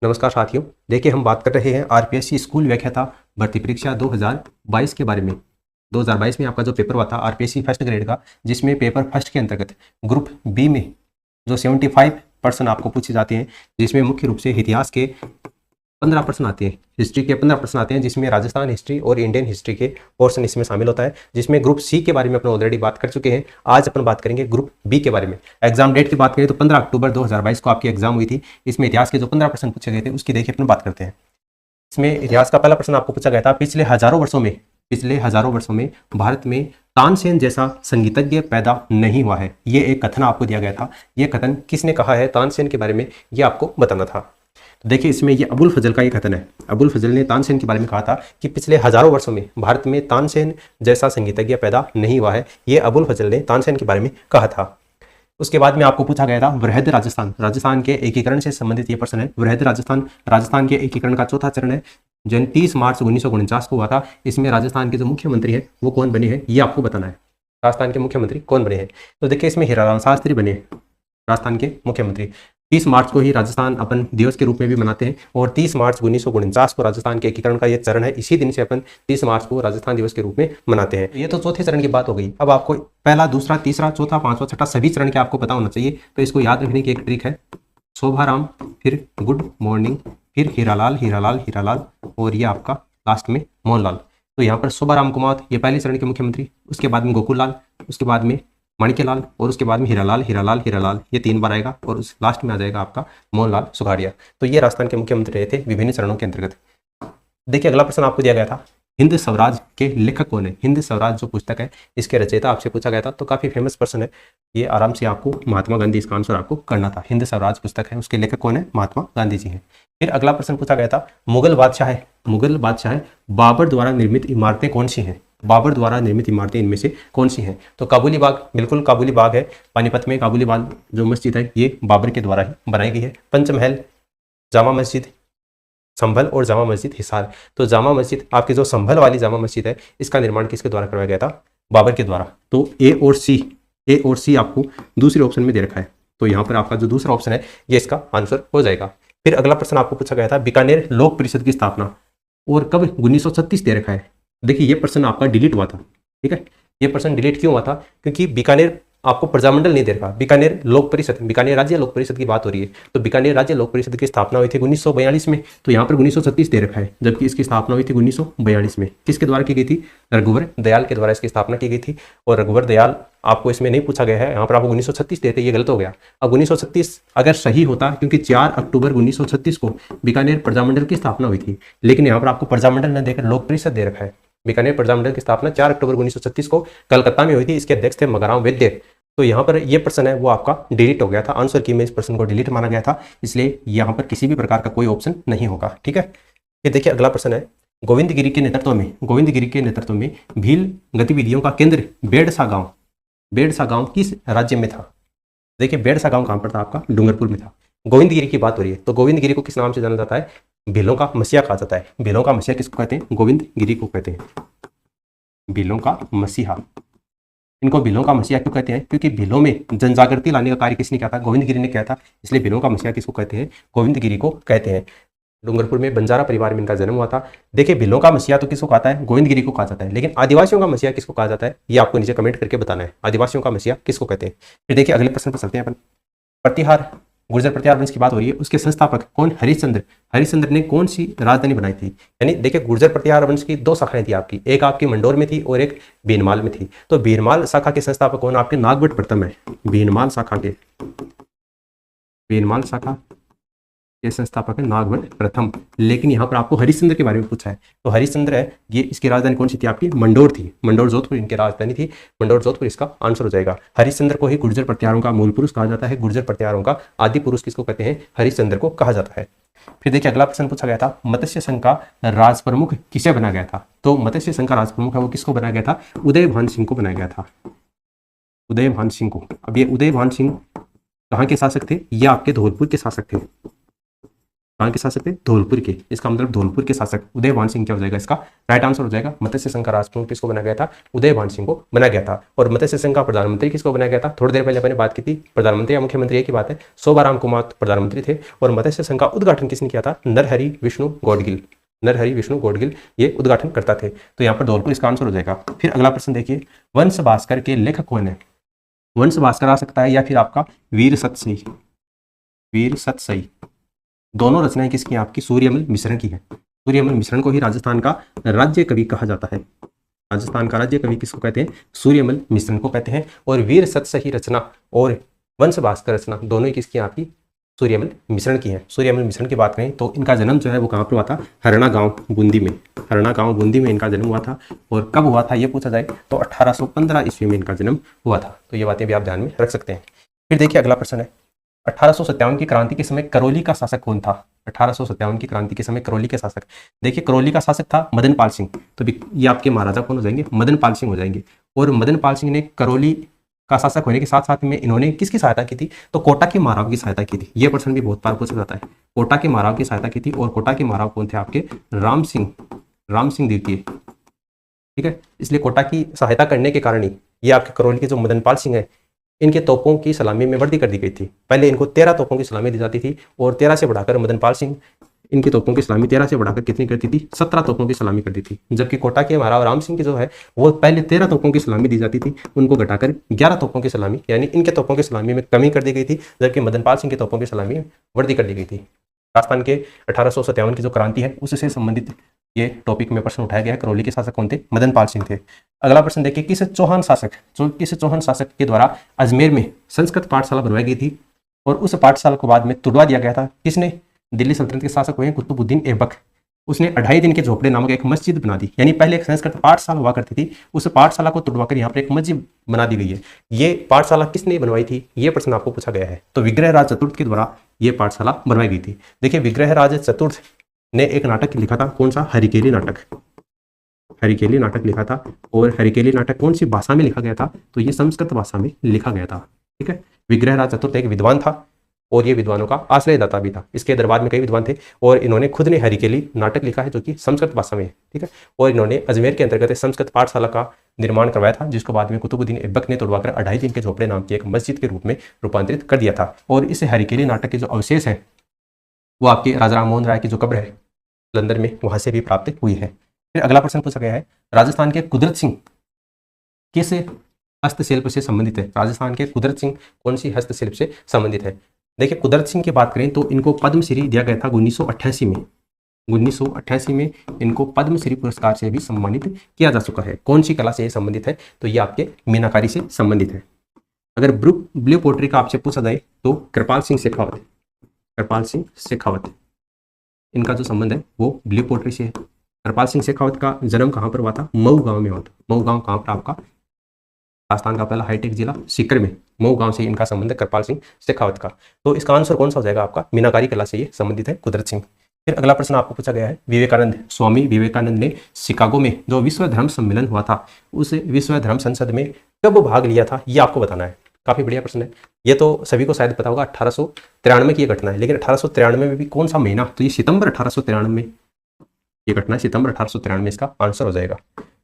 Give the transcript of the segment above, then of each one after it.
नमस्कार साथियों। देखिए, हम बात कर रहे हैं आरपीएससी स्कूल व्याख्याता भर्ती परीक्षा 2022 के बारे में। 2022 में आपका जो पेपर हुआ था आरपीएससी फर्स्ट ग्रेड का, जिसमें पेपर फर्स्ट के अंतर्गत ग्रुप बी में जो 75% आपको पूछे जाते हैं, जिसमें मुख्य रूप से इतिहास के 15% आते हैं, हिस्ट्री के 15% आते हैं, जिसमें राजस्थान हिस्ट्री और इंडियन हिस्ट्री के पोर्शन इसमें शामिल होता है। जिसमें ग्रुप सी के बारे में अपन ऑलरेडी बात कर चुके हैं। आज अपन बात करेंगे ग्रुप बी के बारे में। एग्जाम डेट की बात करें तो 15 अक्टूबर 2022 को आपकी एग्जाम हुई थी। इसमें इतिहास के जो 15% पूछे गए थे उसकी देखिए अपन बात करते हैं। इसमें इतिहास का पहला प्रश्न आपको पूछा गया था, पिछले हजारों वर्षों में भारत में तानसेन जैसा संगीतज्ञ पैदा नहीं हुआ है। ये एक कथन आपको दिया गया था। ये कथन किसने कहा है तानसेन के बारे में, ये आपको बताना था। तो देखिए, इसमें ये अबुल फजल का ये कथन है। अबुल फजल ने तानसेन के बारे में कहा था कि पिछले हजारों वर्षों में भारत में तानसेन जैसा संगीतज्ञ पैदा नहीं हुआ है। ये अबुल फजल ने तानसेन के बारे में कहा था। उसके बाद में आपको पूछा गया था वृहद राजस्थान, राजस्थान के एकीकरण से संबंधित ये प्रश्न है। वृहद राजस्थान, राजस्थान के एकीकरण का चौथा चरण है जो 30 मार्च 1949 को हुआ था। इसमें राजस्थान के जो मुख्यमंत्री है वो कौन बने हैं, ये आपको बताना है। राजस्थान के मुख्यमंत्री कौन बने हैं? तो देखिए, इसमें हीरालाल शास्त्री बने राजस्थान के मुख्यमंत्री। 30 मार्च को ही राजस्थान अपन दिवस के रूप में भी मनाते हैं, और 30 मार्च 1949 को राजस्थान के एकीकरण का ये चरण है। इसी दिन से अपन 30 मार्च को राजस्थान दिवस के रूप में मनाते हैं। ये तो चौथे चरण की बात हो गई। अब आपको पहला, दूसरा, तीसरा, चौथा, पांचवा, छठा सभी चरण के आपको पता होना चाहिए। तो इसको याद रखने की एक ट्रिक है, शोभाराम, फिर गुड मॉर्निंग, फिर हीरालाल हीरालाल हीरालाल, और ये आपका लास्ट में मोहनलाल। तो यहाँ पर शोभाराम कुमार ये पहले चरण के मुख्यमंत्री, उसके बाद में गोकुल लाल, उसके बाद में माणिक्यलाल, और उसके बाद में हीरालाल हीरालाल हीरालाल, ये 3 बार आएगा, और उस लास्ट में आ जाएगा आपका मोहनलाल सुखाड़िया। तो ये राजस्थान के मुख्यमंत्री रहे थे विभिन्न चरणों के अंतर्गत। देखिए, अगला प्रश्न आपको दिया गया था, हिंद स्वराज के लेखक कौन है? हिंद स्वराज जो पुस्तक है इसके रचयिता आपसे पूछा गया था। तो काफी फेमस पर्सन है ये, आराम से आपको महात्मा गांधी इसका आंसर आपको करना था। हिंद स्वराज पुस्तक है, उसके लेखक कौन है? महात्मा गांधी जी हैं। फिर अगला प्रश्न पूछा गया था, मुगल बादशाह बाबर द्वारा निर्मित इमारतें कौन सी हैं? बाबर द्वारा निर्मित इमारतें इनमें से कौन सी हैं? तो काबुली बाग, बिल्कुल काबुली बाग है। पानीपत में काबुली बाग जो मस्जिद है ये बाबर के द्वारा ही बनाई गई है। पंचमहल, जामा मस्जिद संभल, और जामा मस्जिद हिसार। तो जामा मस्जिद आपकी जो संभल वाली जामा मस्जिद है, इसका निर्माण किसके द्वारा करवाया गया था? बाबर के द्वारा। तो ए और सी आपको दूसरे ऑप्शन में दे रखा है। तो यहाँ पर आपका जो दूसरा ऑप्शन है ये इसका आंसर हो जाएगा। फिर अगला प्रश्न आपको पूछा गया था, बीकानेर लोक परिषद की स्थापना और कब? 1936 दे रखा है। देखिए, ये प्रश्न आपका डिलीट हुआ था। ठीक है, ये प्रश्न डिलीट क्यों हुआ था? क्योंकि बीकानेर आपको प्रजामंडल नहीं दे रखा। बीकानेर लोक परिषद, बीकानेर राज्य लोक परिषद की बात हो रही है। तो बीकानेर राज्य लोक परिषद की स्थापना हुई थी 1942 में। तो यहाँ पर 1936 दे रखा है, जबकि इसकी स्थापना हुई थी 1942 में। किसके द्वारा की गई थी? रघुवर दयाल के द्वारा इसकी स्थापना की गई थी। और रघुवर दयाल आपको इसमें नहीं पूछा गया है, यहाँ पर आपको 1936 देते, ये गलत हो गया। अब 1936 अगर सही होता, क्योंकि 4 अक्टूबर 1936 को बीकानेर प्रजामंडल की स्थापना हुई थी, लेकिन यहाँ पर आपको प्रजामंडल न देकर लोक परिषद दे रखा है। बीकानेर प्रजामंडल की स्थापना 4 अक्टूबर 1936 को कलकत्ता में हुई थी। इसके अध्यक्ष थे मगराम वैद्य। तो यहाँ पर ये प्रश्न है वो आपका डिलीट हो गया था। आंसर की में इस प्रश्न को डिलीट माना गया था, इसलिए यहाँ पर किसी भी प्रकार का कोई ऑप्शन नहीं होगा। ठीक है, फिर देखिए अगला प्रश्न है, गोविंदगिरी के नेतृत्व में भील गतिविधियों का केंद्र बेड़सा गांव किस राज्य में था? देखिए, बेड़सा गांव कहाँ पर था? आपका डूंगरपुर में था। गोविंदगिरी की बात हो रही है, तो गोविंदगिरी को किस नाम से जाना जाता है? भीलों का मसीहा कहा जाता है। भीलों का मसीहा किसको कहते हैं? गोविंदगिरी को कहते हैं भीलों का मसीहा। इनको भीलों का मसीहा क्यों कहते हैं? क्योंकि भीलों में जनजागृति लाने का कार्य किसने किया था? गोविंदगिरी ने किया था, इसलिए भीलों का मसीहा किसको कहते हैं? गोविंदगिरी को कहते हैं। डूंगरपुर में बंजारा परिवार में इनका जन्म हुआ था। देखिए, भीलों का मसीहा तो किसको कहता है? गोविंदगिरी को कहा जाता है। लेकिन आदिवासियों का मसीहा किसको कहा जाता है? ये आपको नीचे कमेंट करके बताना है, आदिवासियों का मसीहा किसको कहते हैं। फिर देखिए अगले प्रश्न पर चलते हैं अपन। प्रतिहार, गुर्जर प्रतिहार वंश की बात हो रही है, उसके संस्थापक कौन? हरिश्चंद्र ने कौन सी राजधानी बनाई थी? यानी देखिए, गुर्जर प्रतिहार वंश की 2 शाखाएं थी आपकी, एक आपकी मंडोर में थी और एक भीनमाल में थी। तो भीनमाल शाखा के संस्थापक कौन? आपके नागभट्ट प्रथम है। भीनमाल शाखा के संस्थापक है नागभट्ट प्रथम। लेकिन यहाँ पर आपको हरिश्चंद्र के बारे में पूछा है। तो हरिश्चंद्र है, ये इसकी राजधानी कौन सी थी? आपकी मंडोर थी। मंडोर जोधपुर इनकी राजधानी थी। मंडोर जोधपुर इसका आंसर हो जाएगा। हरिश्चंद्र को ही गुर्जर प्रतिहारों का मूल पुरुष कहा जाता है। गुर्जर प्रतिहारों का आदि पुरुष किसको कहते हैं? हरिश्चंद्र को कहा जाता है। फिर देखिए अगला प्रश्न पूछा गया था, मत्स्य संघ का राज प्रमुख किसे बनाया गया था? तो मत्स्य संघ का राज प्रमुख है वो किसको बनाया गया था? उदयभान सिंह को बनाया गया था। उदयभान सिंह को। अब ये उदयभान सिंह कहाँ के शासक थे? ये आपके धौलपुर के शासक थे। कहाँ के शासक थे? धौलपुर के। इसका मतलब धौलपुर के शासक उदयभान सिंह क्या हो जाएगा? इसका राइट आंसर हो जाएगा। मत्स्य संघ का राजप्रमुख किसको बनाया गया था? उदयभान सिंह को बनाया गया था। और मत्स्य संघ का प्रधानमंत्री किसको बनाया गया था? थोड़ी देर पहले मैंने बात की थी, प्रधानमंत्री या मुख्यमंत्री एक ही बात है। शोभाराम कुमार प्रधानमंत्री थे। और मत्स्य संघ का उद्घाटन किसने किया था? नरहरि विष्णु गौडगिल। नरहरि विष्णु गौडगिल ये उद्घाटन करता थे। तो यहाँ पर धौलपुर इसका आंसर हो जाएगा। फिर अगला प्रश्न देखिए, वंश भास्कर के लेखक कौन है? वंश भास्कर आ सकता है या फिर आपका वीर सतसई। वीर सतसई दोनों रचनाएं किसकी हैं? आपकी सूर्यमल मिश्रण की है। सूर्यमल मिश्रण को ही राजस्थान का राज्य कवि कहा जाता है। राजस्थान का राज्य कवि किसको कहते हैं? सूर्यमल मिश्रण को कहते हैं। और वीर सतसई रचना और वंश भास्कर रचना दोनों ही किसकी हैं? आपकी सूर्यमल मिश्रण की है। सूर्यमल मिश्रण की बात करें तो इनका जन्म जो है वो कहाँ पर हुआ था? हरना गांव बूंदी में। हरना गांव बूंदी में इनका जन्म हुआ था। और कब हुआ था ये पूछा जाए तो 1815 ईस्वी में इनका जन्म हुआ था। तो ये बातें भी आप ध्यान में रख सकते हैं। फिर देखिए अगला प्रश्न है, 1857 की क्रांति के समय करौली का शासक कौन था? 1857 की क्रांति के समय करौली के शासक, देखिए करौली का शासक था मदन पाल सिंह। तो ये आपके महाराजा कौन हो जाएंगे? मदन पाल सिंह हो जाएंगे। और मदन पाल सिंह ने करौली का शासक होने के साथ साथ में इन्होंने किसकी सहायता की थी? तो कोटा के महाराव की सहायता की थी। ये प्रश्न भी बहुत बार पूछा जाता है। कोटा के महाराव की सहायता की थी। और कोटा के महाराव कौन थे? आपके राम सिंह द्वितीय। ठीक है, इसलिए कोटा की सहायता करने के कारण ही ये आपके करौली के जो मदन पाल सिंह है, इनके तोपों की सलामी में वृद्धि कर दी गई थी। पहले इनको 13 तोपों की सलामी दी जाती थी और 13 से बढ़ाकर मदन पाल सिंह इनकी तोपों की सलामी 13 से बढ़ाकर कितनी करती थी? 17 तोपों की सलामी करती थी। जबकि कोटा के महाराव राम सिंह की जो है वो पहले 13 तोपों की सलामी दी जाती थी, उनको घटाकर 11 तोपों की सलामी यानी इनके तोपों की सलामी में कमी कर दी गई थी। जबकि मदन पाल सिंह के तोपों की सलामी में वृद्धि कर दी गई थी। राजस्थान के 1857 की जो क्रांति है उससे संबंधित ये टॉपिक में प्रश्न उठाया गया है। करौली के शासक कौन थे? मदन पाल सिंह थे। अगला प्रश्न देखिए, किस चौहान शासक के द्वारा अजमेर में संस्कृत पाठशाला बनवाई गई थी और उस पाठशाला को बाद में तुड़वा दिया गया था? किसने? दिल्ली सल्तनत के शासक हुए कुतुबुद्दीन ऐबक। उसने 2.5 दिन के झोपड़े नामक एक मस्जिद बना दी। यानी पहले एक संस्कृत पाठशाला हुआ करती थी, उस पाठशाला को तुड़वाकर यहाँ पर एक मस्जिद बना दी गई है। ये पाठशाला किसने बनवाई थी? ये प्रश्न आपको पूछा गया है। तो विग्रहराज चतुर्थ के द्वारा ये पाठशाला बनवाई गई थी। देखिए विग्रहराज चतुर्थ ने एक नाटक लिखा था, कौन सा? हरिकेली नाटक। हरिकेली नाटक लिखा था। और हरिकेली नाटक कौन सी भाषा में लिखा गया था? तो ये संस्कृत भाषा में लिखा गया था। ठीक है, विग्रहराज चतुर्थ एक विद्वान था और ये विद्वानों का आश्रयदाता भी था। इसके दरबार में कई विद्वान थे और इन्होंने खुद ने हरिकेली नाटक लिखा है जो कि संस्कृत भाषा में है। ठीक है, और इन्होंने अजमेर के अंतर्गत संस्कृत पाठशाला का निर्माण करवाया था, जिसको बाद में कुतुबुद्दीन ऐबक ने तोड़वाकर 2.5 दिन के झोपड़े नाम की एक मस्जिद के रूप में रूपांतरित कर दिया था। और इस हरिकेली नाटक के जो अवशेष हैं वो आपके राजा राम मोहन राय की जो कब्र है लंदन में, वहां से भी प्राप्त हुई है। फिर अगला प्रश्न पूछा गया है, राजस्थान के कुदरत सिंह किस हस्तशिल्प से संबंधित है? राजस्थान के कुदरत सिंह कौन सी हस्तशिल्प से संबंधित है? देखिए कुदरत सिंह की बात करें तो इनको पद्मश्री दिया गया था 1988 में। 1988 में इनको पद्मश्री पुरस्कार से भी सम्मानित किया जा चुका है। कौन सी कला से ये संबंधित है? तो ये आपके मीनाकारी से संबंधित है। अगर ब्लू पोट्री का आपसे पूछा जाए तो कृपाल सिंह शेखावत, कृपाल सिंह शेखावत इनका जो संबंध है वो ब्लू पोट्री से है। कृपाल सिंह शेखावत का जन्म कहाँ पर हुआ था? मऊ गांव में हुआ था। मऊ गांव कहाँ पर? आपका राजस्थान का पहला हाईटेक जिला सीकर में। मऊ गांव से इनका संबंध है कृपाल सिंह शेखावत का। तो इसका आंसर कौन सा हो जाएगा? आपका मीनाकारी कला से ये संबंधित है कुदरत सिंह। फिर अगला प्रश्न आपको पूछा गया है, विवेकानंद, स्वामी विवेकानंद ने शिकागो में जो विश्व धर्म सम्मेलन हुआ था उस विश्व धर्म संसद में कब भाग लिया था? ये आपको बताना है। काफी बढ़िया प्रश्न है। ये तो सभी को शायद पता होगा, 1893 की ये घटना है। लेकिन 1893 में भी कौन सा महीना? तो ये सितंबर 1893 में ये घटना है। सितंबर 1893 में इसका आंसर हो जाएगा।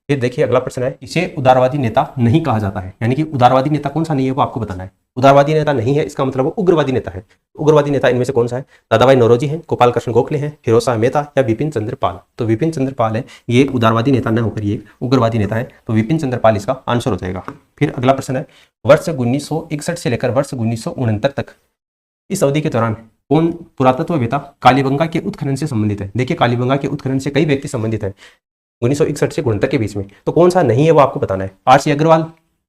फिर देखिए अगला प्रश्न है, इसे उदारवादी नेता नहीं कहा जाता है। यानी कि उदारवादी नेता कौन सा नहीं है वो आपको बताना है। उदारवादी नेता नहीं है इसका मतलब वो उग्रवादी नेता है। उग्रवादी नेता इनमें से कौन सा है? दादाभाई नौरोजी हैं, गोपाल कृष्ण गोखले हैं, फिरोज शाह मेहता या विपिन चंद्र पाल? तो विपिन चंद्र पाल है, ये उदारवादी नेता न होकर ये उग्रवादी नेता है। तो विपिन चंद्र पाल इसका आंसर हो जाएगा। फिर अगला प्रश्न है, वर्ष 1961 से लेकर वर्ष 1969 तक इस अवधि के दौरान कौन पुरातत्ववेत्ता कालीबंगा के उत्खनन से संबंधित है? देखिए कालीबंगा के उत्खनन से कई व्यक्ति संबंधित है 1961 से 69 के बीच में। तो कौन सा नहीं है वो आपको बताना है। आर.सी. अग्रवाल,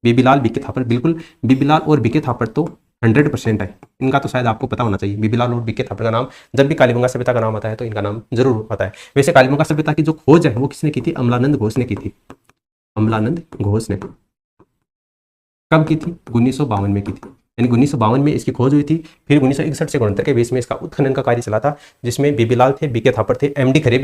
बीबीलाल, बीके थापर। बिल्कुल बीबीलाल और बीके थापर तो 100% है। इनका तो शायद आपको पता होना चाहिए। बीबीलाल और बीके थापर का नाम जब भी कालीबंगा सभ्यता का नाम आता है तो इनका नाम जरूर आता है। वैसे कालीबंगा सभ्यता की जो खोज है वो किसने की थी? अमलानंद घोष ने की थी। अमलानंद घोष ने कब की थी? 1952 में की थी। यानी 1952 में इसकी खोज हुई थी। फिर 1961 से 69 के बीच में इसका उत्खनन का कार्य चला था, जिसमें बीबीलाल थे, बीके थापर थे, एमडी खरे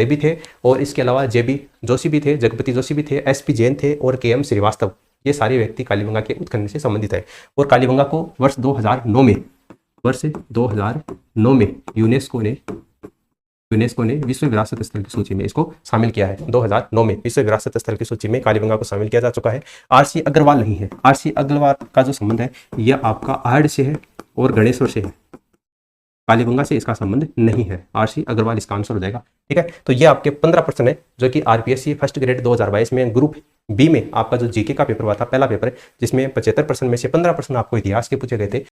भी थे और इसके अलावा जेबी जोशी भी थे, जगपति जोशी भी थे, एसपी जैन थे और केएम श्रीवास्तव। ये सारे व्यक्ति कालीबंगा के उत्खनन से संबंधित है। और कालीबंगा को वर्ष 2009 में वर्ष 2009 में यूनेस्को ने विश्व विरासत स्थल की सूची में इसको शामिल किया है। 2009 में विश्व विरासत स्थल की सूची में कालीबंगा को शामिल किया जा चुका है। आरसी अग्रवाल नहीं है। आरसी अग्रवाल का जो संबंध है यह आपका आहड़ से है और गणेश्वर से है, कालीबंगा से इसका संबंध नहीं है। आरसी अग्रवाल इसका आंसर हो जाएगा। ठीक है, तो ये आपके 15 प्रश्न है जो कि आरपीएससी फर्स्ट ग्रेड 2022 में ग्रुप बी में आपका जो जीके का पेपर हुआ था, पहला पेपर, जिसमें 75 प्रश्न में से 15 प्रश्न आपको इतिहास के पूछे गए थे